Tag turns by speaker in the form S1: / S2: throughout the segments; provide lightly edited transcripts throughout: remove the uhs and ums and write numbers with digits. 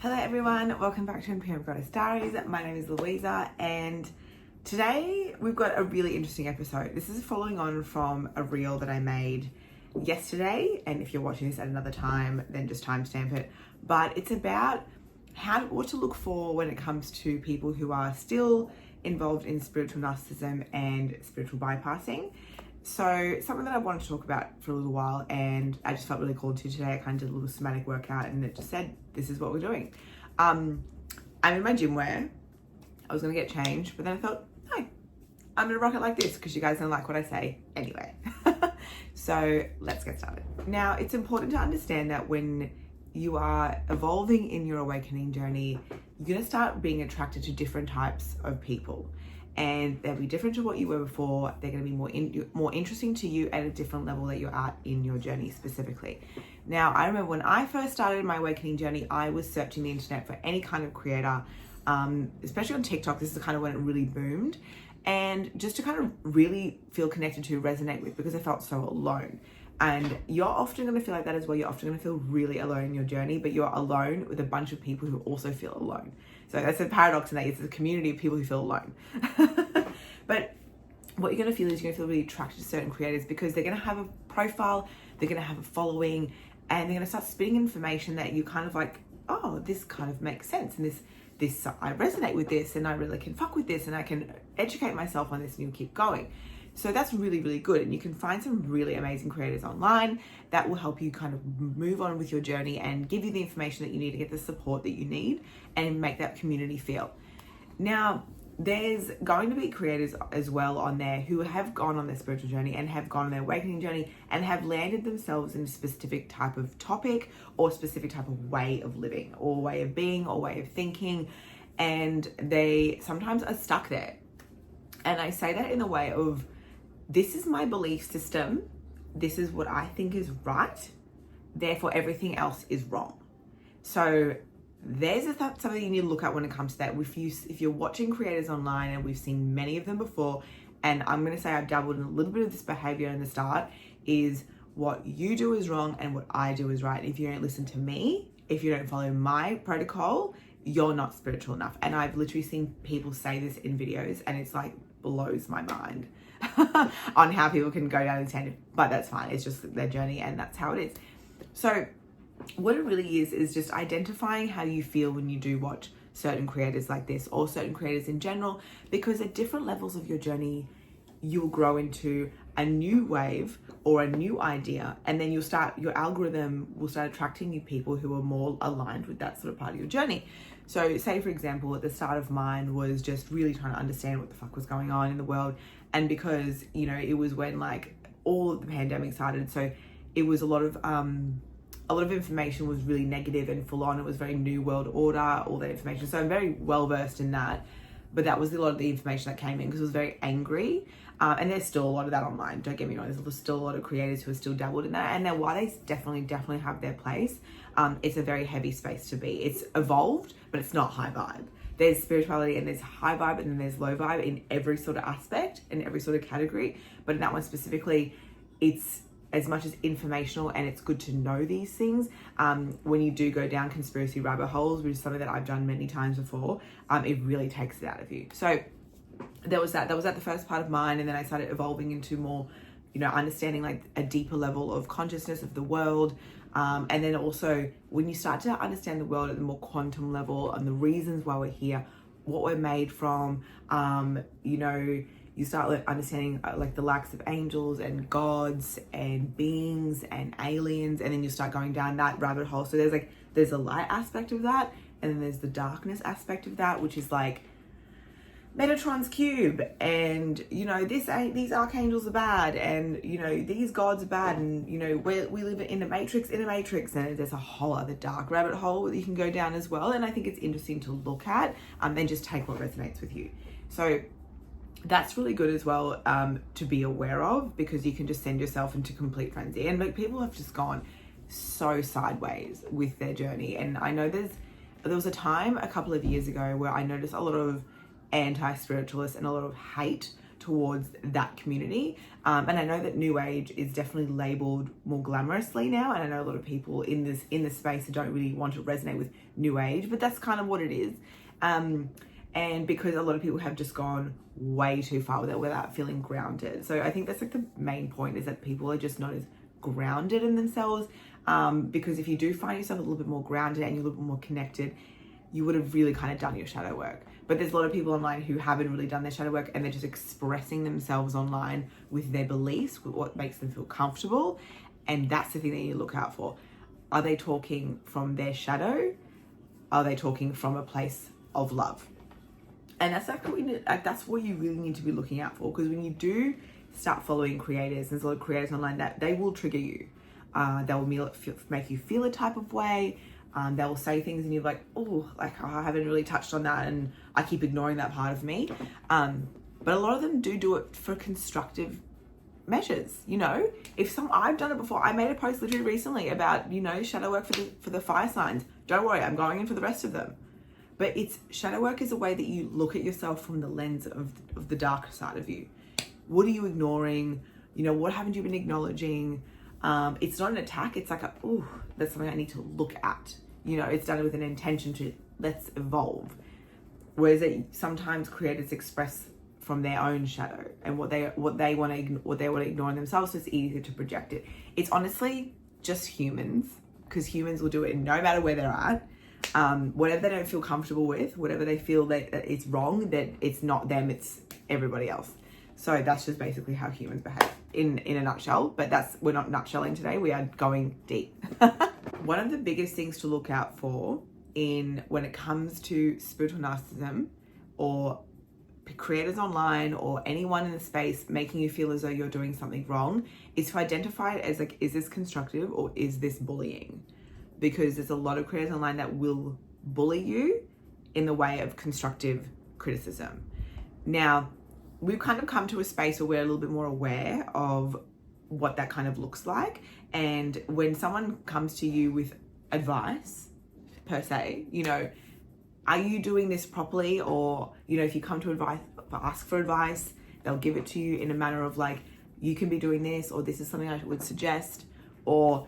S1: Hello everyone, welcome back to Imperial Goddess Diaries. My name is Louisa and today we've got a really interesting episode. This is following on from a reel that I made yesterday, and if you're watching this at another time then just timestamp it. But it's about what to look for when it comes to people who are still involved in spiritual narcissism and spiritual bypassing. So something that I wanted to talk about for a little while, and I just felt really called to today. I kind of did a little somatic workout and it just said, this is what we're doing. I'm in my gym wear. I was going to get changed, but then I thought, no, I'm going to rock it like this because you guys don't like what I say anyway. So let's get started. Now, it's important to understand that when you are evolving in your awakening journey, you're going to start being attracted to different types of people. And they'll be different to what you were before. They're going to be more interesting to you at a different level that you're at in your journey specifically. Now, I remember when I first started my awakening journey, I was searching the internet for any kind of creator, especially on TikTok. This is kind of when it really boomed. And just to kind of really feel connected to, resonate with, because I felt so alone. And you're often going to feel like that as well. You're often going to feel really alone in your journey, but you're alone with a bunch of people who also feel alone. So that's a paradox in that it's a community of people who feel alone. But what you're going to feel is you're going to feel really attracted to certain creators because they're going to have a profile, they're going to have a following, and they're going to start spitting information that you kind of like, oh, this kind of makes sense. And this I resonate with this, and I really can fuck with this, and I can educate myself on this, and you keep going. So that's really, really good. And you can find some really amazing creators online that will help you kind of move on with your journey and give you the information that you need to get the support that you need and make that community feel. Now, there's going to be creators as well on there who have gone on their spiritual journey and have gone on their awakening journey and have landed themselves in a specific type of topic or specific type of way of living or way of being or way of thinking. And they sometimes are stuck there. And I say that in a way of, this is my belief system. This is what I think is right. Therefore, everything else is wrong. So there's something you need to look at when it comes to that. If you're watching creators online, and we've seen many of them before, and I'm going to say I've dabbled in a little bit of this behavior in the start, is what you do is wrong and what I do is right. If you don't listen to me, if you don't follow my protocol, you're not spiritual enough. And I've literally seen people say this in videos, and it's like blows my mind on how people can go down this tangent, but that's fine. It's just their journey and that's how it is. So what it really is just identifying how you feel when you do watch certain creators like this or certain creators in general, because at different levels of your journey, you'll grow into a new wave or a new idea, and then your algorithm will start attracting you people who are more aligned with that sort of part of your journey. So say, for example, at the start of mine was just really trying to understand what the fuck was going on in the world. And because, it was when like all of the pandemic started. So it was a lot of information was really negative and full on. It was very new world order, all that information. So I'm very well versed in that. But that was a lot of the information that came in because it was very angry. And there's still a lot of that online. Don't get me wrong. There's still a lot of creators who are still dabbled in that. And then while they definitely have their place, it's a very heavy space to be. It's evolved, but it's not high vibe. There's spirituality and there's high vibe and then there's low vibe in every sort of aspect, in every sort of category. But in that one specifically, it's as much as informational, and it's good to know these things. When you do go down conspiracy rabbit holes, which is something that I've done many times before, it really takes it out of you. So that was at the first part of mine. And then I started evolving into more, understanding like a deeper level of consciousness of the world. And then also when you start to understand the world at the more quantum level and the reasons why we're here, what we're made from, you start like understanding like the likes of angels and gods and beings and aliens, and then you start going down that rabbit hole. So there's a light aspect of that, and then there's the darkness aspect of that, which is like Metatron's cube, and these archangels are bad, and these gods are bad, and we live in a matrix, and there's a whole other dark rabbit hole that you can go down as well. And I think it's interesting to look at and just take what resonates with you. So that's really good as well to be aware of, because you can just send yourself into complete frenzy. And like, people have just gone so sideways with their journey. And I know there was a time a couple of years ago where I noticed a lot of anti-spiritualists and a lot of hate towards that community. And I know that New Age is definitely labeled more glamorously now. And I know a lot of people in this space that don't really want to resonate with New Age, but that's kind of what it is. And because a lot of people have just gone way too far with it without feeling grounded. So I think that's like the main point, is that people are just not as grounded in themselves. Because if you do find yourself a little bit more grounded and you're a little bit more connected, you would have really kind of done your shadow work. But there's a lot of people online who haven't really done their shadow work, and they're just expressing themselves online with their beliefs, with what makes them feel comfortable. And that's the thing that you look out for. Are they talking from their shadow? Are they talking from a place of love? And that's like that's what you really need to be looking out for. Because when you do start following creators, there's a lot of creators online that they will trigger you. They will make you feel a type of way. They will say things and you're like, oh, like I haven't really touched on that, and I keep ignoring that part of me. But a lot of them do it for constructive measures. You know, I've done it before. I made a post literally recently about, you know, shadow work for the fire signs. Don't worry, I'm going in for the rest of them. But shadow work is a way that you look at yourself from the lens of the darker side of you. What are you ignoring? You know, what haven't you been acknowledging? It's not an attack. It's like that's something I need to look at. You know, it's done with an intention to let's evolve. Whereas sometimes creators express from their own shadow and what they want to ignore in themselves, so it's easier to project it. It's honestly just humans, because humans will do it no matter where they're at. Whatever they don't feel comfortable with, whatever they feel that it's wrong, that it's not them, it's everybody else. So that's just basically how humans behave in a nutshell. But we're not nutshelling today. We are going deep. One of the biggest things to look out for when it comes to spiritual narcissism, or creators online, or anyone in the space making you feel as though you're doing something wrong, is to identify it as like, is this constructive or is this bullying? Because there's a lot of creators online that will bully you in the way of constructive criticism. Now, we've kind of come to a space where we're a little bit more aware of what that kind of looks like. And when someone comes to you with advice, per se, you know, are you doing this properly? Or, you know, if you come to ask for advice, they'll give it to you in a manner of like, you can be doing this, or this is something I would suggest, or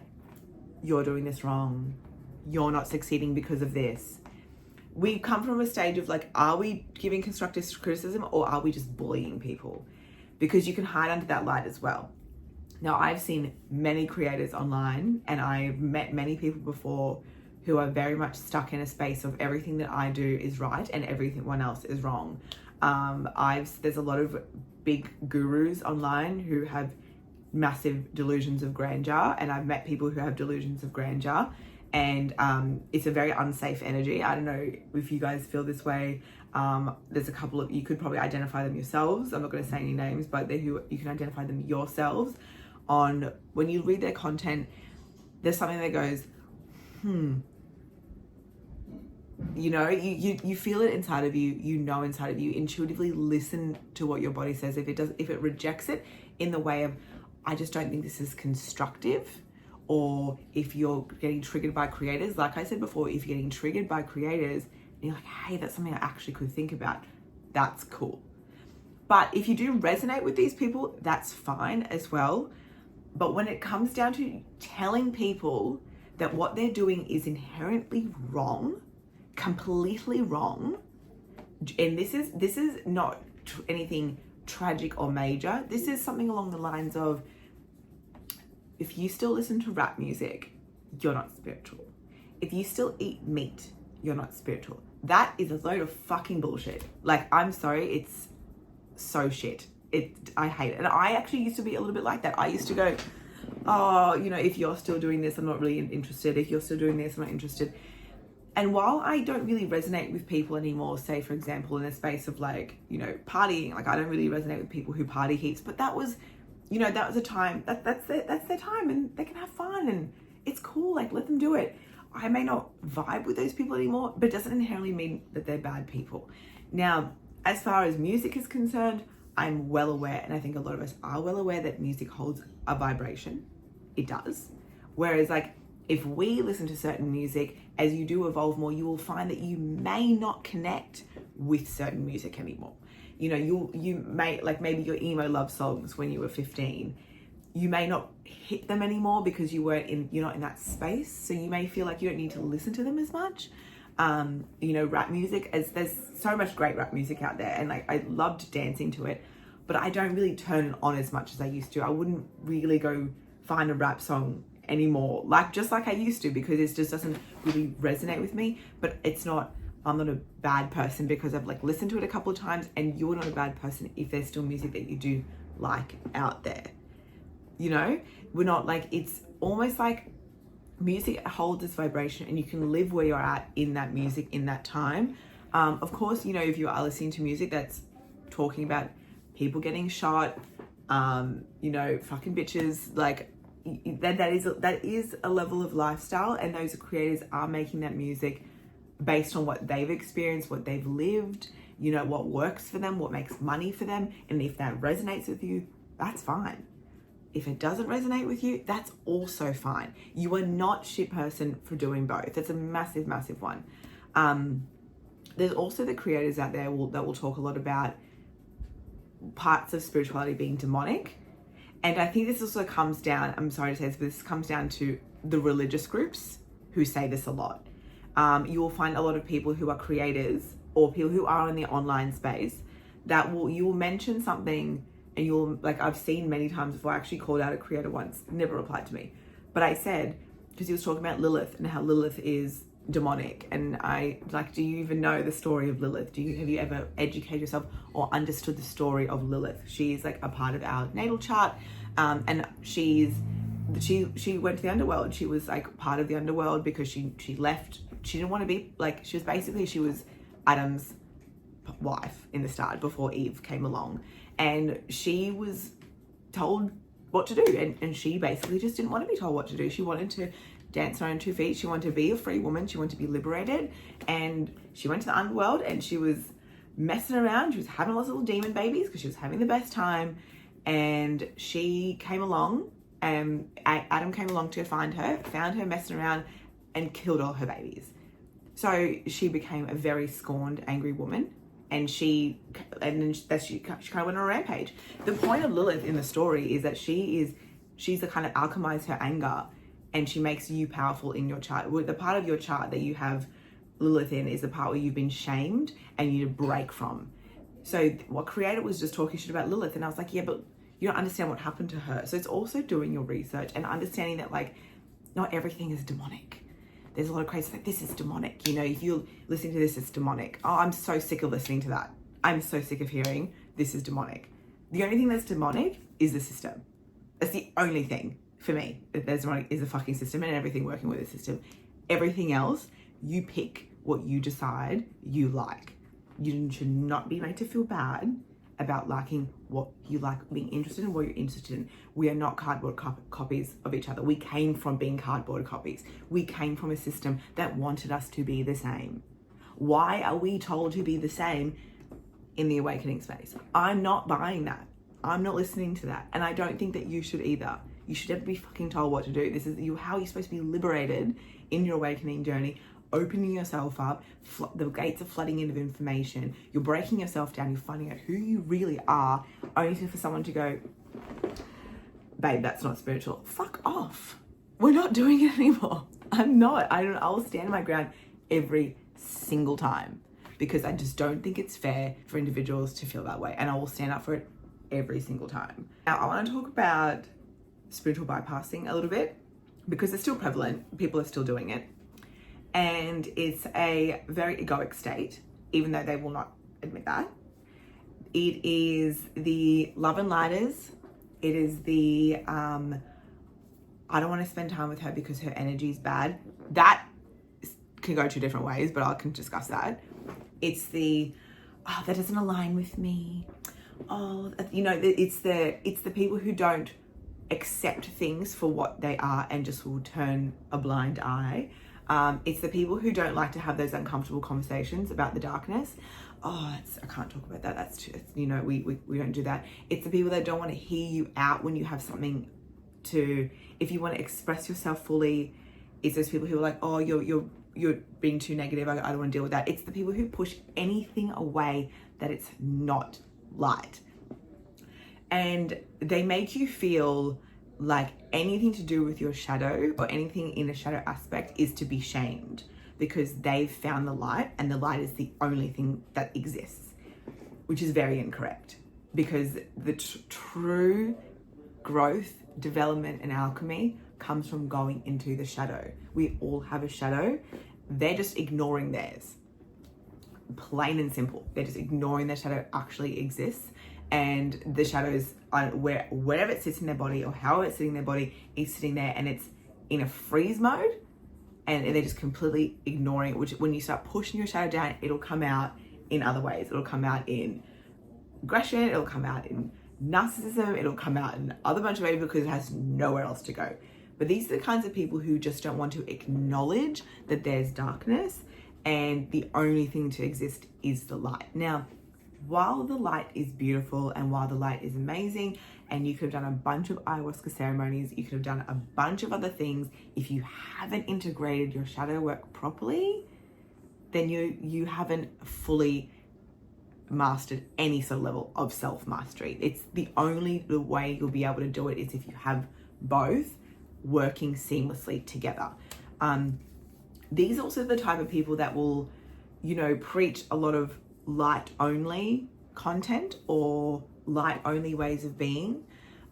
S1: you're doing this wrong, you're not succeeding because of this. We come from a stage of like, are we giving constructive criticism, or are we just bullying people? Because you can hide under that light as well. Now, I've seen many creators online, and I've met many people before who are very much stuck in a space of everything that I do is right and everyone else is wrong. There's a lot of big gurus online who have massive delusions of grandeur, and I've met people who have delusions of grandeur, and it's a very unsafe energy. I don't know if you guys feel this way. There's a couple of, you could probably identify them yourselves. I'm not going to say any names, but you can identify them yourselves on when you read their content. There's something that goes, you know, you feel it inside of you, you know, inside of you, intuitively listen to what your body says. If it rejects it in the way of, I just don't think this is constructive, or if you're getting triggered by creators, like I said before, if you're getting triggered by creators and you're like, hey, that's something I actually could think about, that's cool. But if you do resonate with these people, that's fine as well. But when it comes down to telling people that what they're doing is inherently wrong, completely wrong, and this is not anything tragic or major. This is something along the lines of, if you still listen to rap music, you're not spiritual. If you still eat meat, you're not spiritual. That is a load of fucking bullshit. Like, I'm sorry, it's so shit. I hate it. And I actually used to be a little bit like that. I used to go, oh, you know, if you're still doing this, I'm not really interested. If you're still doing this, I'm not interested. And while I don't really resonate with people anymore, say, for example, in a space of like, you know, partying, like I don't really resonate with people who party heaps, but that was, you know, that was a time, that's their time, and they can have fun and it's cool, like let them do it. I may not vibe with those people anymore, but it doesn't inherently mean that they're bad people. Now, as far as music is concerned, I'm well aware, and I think a lot of us are well aware, that music holds a vibration. It does. Whereas like if we listen to certain music, as you do evolve more, you will find that you may not connect with certain music anymore. You know, you may, like maybe your emo love songs when you were 15, you may not hit them anymore because you're not in that space. So you may feel like you don't need to listen to them as much. You know, rap music, as there's so much great rap music out there, and like I loved dancing to it, but I don't really turn it on as much as I used to. I wouldn't really go find a rap song anymore, just like I used to, because it just doesn't really resonate with me. But I'm not a bad person because I've like listened to it a couple of times, and you're not a bad person if there's still music that you do like out there. You know, we're not like, it's almost like music holds this vibration, and you can live where you're at in that music in that time. Of course, you know, if you are listening to music that's talking about people getting shot, you know, fucking bitches, like that is a level of lifestyle, and those creators are making that music based on what they've experienced, what they've lived, you know, what works for them, what makes money for them. And if that resonates with you, that's fine. If it doesn't resonate with you, that's also fine. You are not shit person for doing both. That's a massive, massive one. There's also the creators out there that will talk a lot about parts of spirituality being demonic. And I think this also comes down, I'm sorry to say this, but this comes down to the religious groups who say this a lot. You will find a lot of people who are creators or people who are in the online space that you will mention something, and you'll, like, I've seen many times before. I actually called out a creator once, never replied to me, but I said, because he was talking about Lilith and how Lilith is demonic, and I like, do you even know the story of Lilith? Have you ever educated yourself or understood the story of Lilith? She's like a part of our natal chart, and she went to the underworld. She was like part of the underworld because she left. She didn't want to be like, she was Adam's wife in the start before Eve came along, and she was told what to do, and she basically just didn't want to be told what to do. She wanted to dance on her own 2 feet. She wanted to be a free woman. She wanted to be liberated, and she went to the underworld, and she was messing around. She was having lots of little demon babies because she was having the best time, and she came along, and Adam came along to find her, found her messing around, and killed all her babies. So she became a very scorned, angry woman, and she kind of went on a rampage. The point of Lilith in the story is that she's the kind of alchemize her anger, and she makes you powerful in your chart. The part of your chart that you have Lilith in is the part where you've been shamed and you need to break from. So what creator was just talking shit about Lilith, and I was like, yeah, but you don't understand what happened to her. So it's also doing your research and understanding that, like, not everything is demonic. There's a lot of crazy, like, this is demonic. You know, if you're listening to this, it's demonic. Oh, I'm so sick of listening to that. I'm so sick of hearing this is demonic. The only thing that's demonic is the system. That's the only thing for me that there's demonic, is the fucking system and everything working with the system. Everything else, you pick what you decide you like. You should not be made to feel bad about liking what you like, being interested in what you're interested in. We are not cardboard copies of each other. We came from being cardboard copies. We came from a system that wanted us to be the same. Why are we told to be the same in the awakening space? I'm not buying that. I'm not listening to that. And I don't think that you should either. You should never be fucking told what to do. This is how you're supposed to be liberated in your awakening journey, opening yourself up. The gates are flooding in of information. You're breaking yourself down. You're finding out who you really are, only for someone to go, babe, that's not spiritual. Fuck off. We're not doing it anymore. I'm not. I'll stand my ground every single time, because I just don't think it's fair for individuals to feel that way. And I will stand up for it every single time. Now, I want to talk about spiritual bypassing a little bit, because it's still prevalent. People are still doing it. And it's a very egoic state, even though they will not admit that. It is the love and lighters. It is the, I don't want to spend time with her because her energy is bad. That can go 2 different ways, but I can discuss that. It's the, oh, that doesn't align with me. Oh, you know, it's the people who don't accept things for what they are and just will turn a blind eye. It's the people who don't like to have those uncomfortable conversations about the darkness. Oh, I can't talk about that. That's too, you know, we don't do that. It's the people that don't want to hear you out when you have something to, if you want to express yourself fully It's those people who are like, oh, you're being too negative, I don't want to deal with that. It's the people who push anything away that it's not light. And they make you feel like anything to do with your shadow or anything in a shadow aspect is to be shamed, because they've found the light and the light is the only thing that exists, which is very incorrect, because the true growth, development and alchemy comes from going into the shadow. We all have a shadow. They're just ignoring theirs. Plain and simple. They're just ignoring their shadow actually exists, and the shadows, wherever it sits in their body or however it's sitting in their body, is sitting there and it's in a freeze mode, and they're just completely ignoring it, which when you start pushing your shadow down, it'll come out in other ways. It'll come out in aggression, it'll come out in narcissism, it'll come out in other bunch of ways because it has nowhere else to go. But these are the kinds of people who just don't want to acknowledge that there's darkness and the only thing to exist is the light. Now, while the light is beautiful and while the light is amazing, and you could have done a bunch of ayahuasca ceremonies, you could have done a bunch of other things, if you haven't integrated your shadow work properly, then you haven't fully mastered any sort of level of self-mastery. It's the only way you'll be able to do it is if you have both working seamlessly together. These are also the type of people that will, preach a lot of light only content or light only ways of being,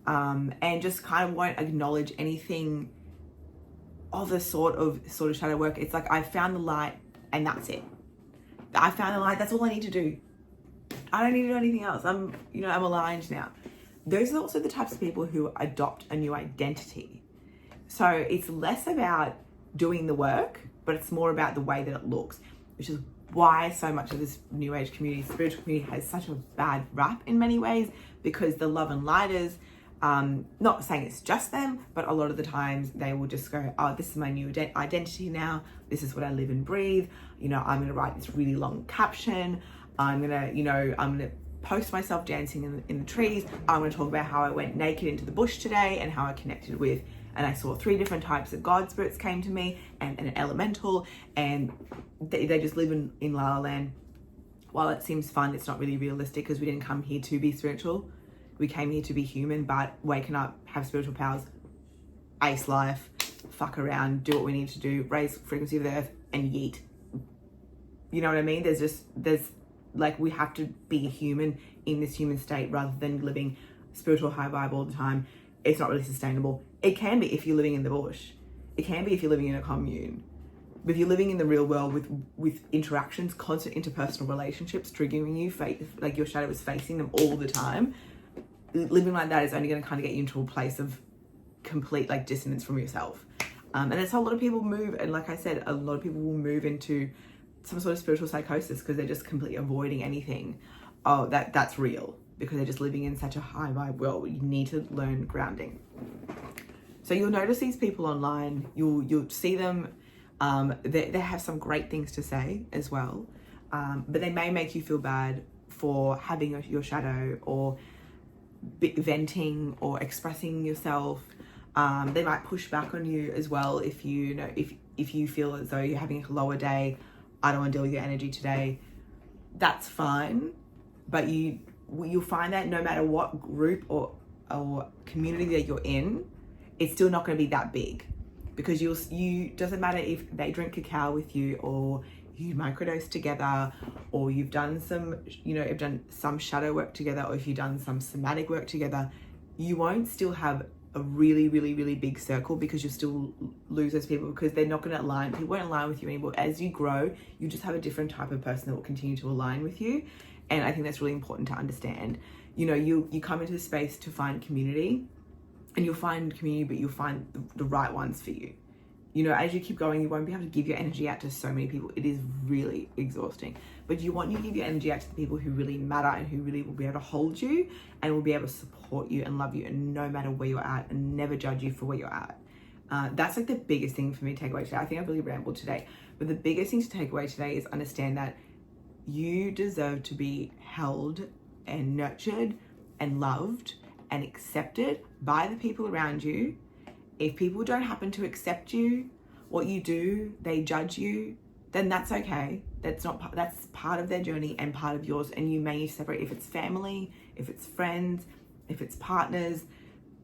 S1: and just kind of won't acknowledge anything of the sort of shadow work. It's like, I found the light and that's it. I found the light, that's all I need to do. I don't need to do anything else. I'm aligned now. Those are also the types of people who adopt a new identity. So it's less about doing the work, but it's more about the way that it looks, which is why so much of this new age community, spiritual community, has such a bad rap in many ways, because the love and lighters, not saying it's just them, but a lot of the times they will just go, oh, this is my new identity now. This is what I live and breathe. I'm going to write this really long caption. I'm going to post myself dancing in the trees. I'm going to talk about how I went naked into the bush today and how I connected with, and I saw 3 different types of God spirits came to me and an elemental, and they just live in La La Land. While it seems fun, it's not really realistic, because we didn't come here to be spiritual. We came here to be human, but waking up, have spiritual powers, ace life, fuck around, do what we need to do, raise frequency of the earth, and yeet. You know what I mean? We have to be a human in this human state rather than living spiritual high vibe all the time. It's not really sustainable. It can be if you're living in the bush. It can be if you're living in a commune. But if you're living in the real world with interactions, constant interpersonal relationships triggering you, like your shadow is facing them all the time, living like that is only going to kind of get you into a place of complete dissonance from yourself. And that's how a lot of people move. And like I said, a lot of people will move into some sort of spiritual psychosis because they're just completely avoiding anything. Oh, that's real, because they're just living in such a high vibe world. You need to learn grounding. So you'll notice these people online. You'll see them. They have some great things to say as well, but they may make you feel bad for having your shadow or venting or expressing yourself. They might push back on you as well if you feel as though you're having a lower day. I don't want to deal with your energy today. That's fine, but you'll find that no matter what group or community that you're in, it's still not going to be that big, because you doesn't matter if they drink cacao with you, or you microdose together, or you've done some shadow work together, or if you've done some somatic work together, you won't still have a really, really, really big circle, because you'll still lose those people, because they're not going to align. People won't align with you anymore. As you grow, you just have a different type of person that will continue to align with you. And I think that's really important to understand. You come into the space to find community, and you'll find community, but you'll find the right ones for you. As you keep going, you won't be able to give your energy out to so many people. It is really exhausting. But you want to give your energy out to the people who really matter and who really will be able to hold you and will be able to support you and love you, and no matter where you're at, and never judge you for where you're at. That's the biggest thing for me to take away today. I think I've really rambled today, but the biggest thing to take away today is understand that you deserve to be held and nurtured and loved and accepted by the people around you. If people don't happen to accept you, what you do, they judge you, then that's okay. That's part of their journey and part of yours. And you may need to separate. If it's family, if it's friends, if it's partners,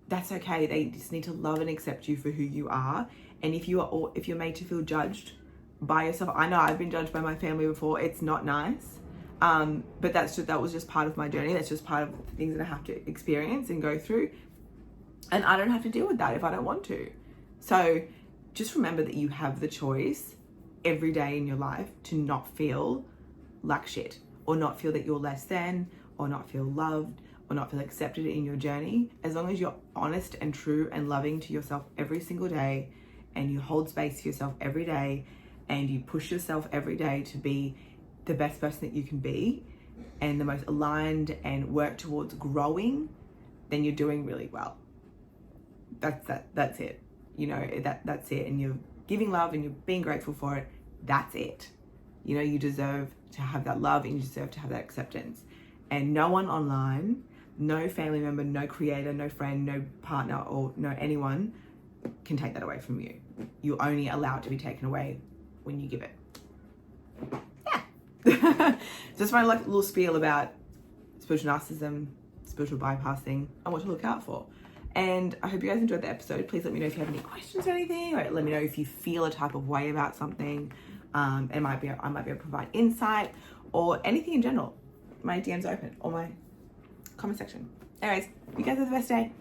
S1: that's okay. They just need to love and accept you for who you are. And if you're made to feel judged by yourself, I know I've been judged by my family before. It's not nice. But that was just part of my journey. That's just part of the things that I have to experience and go through. And I don't have to deal with that if I don't want to. So just remember that you have the choice every day in your life to not feel like shit, or not feel that you're less than, or not feel loved, or not feel accepted in your journey. As long as you're honest and true and loving to yourself every single day, and you hold space for yourself every day, and you push yourself every day to be the best person that you can be and the most aligned and work towards growing, then you're doing really well. That's it. You know, that's it. And you're giving love and you're being grateful for it. That's it. You know, you deserve to have that love and you deserve to have that acceptance. And no one online, no family member, no creator, no friend, no partner, or no anyone can take that away from you. You only allow it to be taken away when you give it. Yeah. Just my little spiel about spiritual narcissism, spiritual bypassing, and what to look out for. And I hope you guys enjoyed the episode. Please let me know if you have any questions or anything, or let me know if you feel a type of way about something. I might be able to provide insight or anything in general. My DM's open, or my comment section. Anyways, you guys have the best day.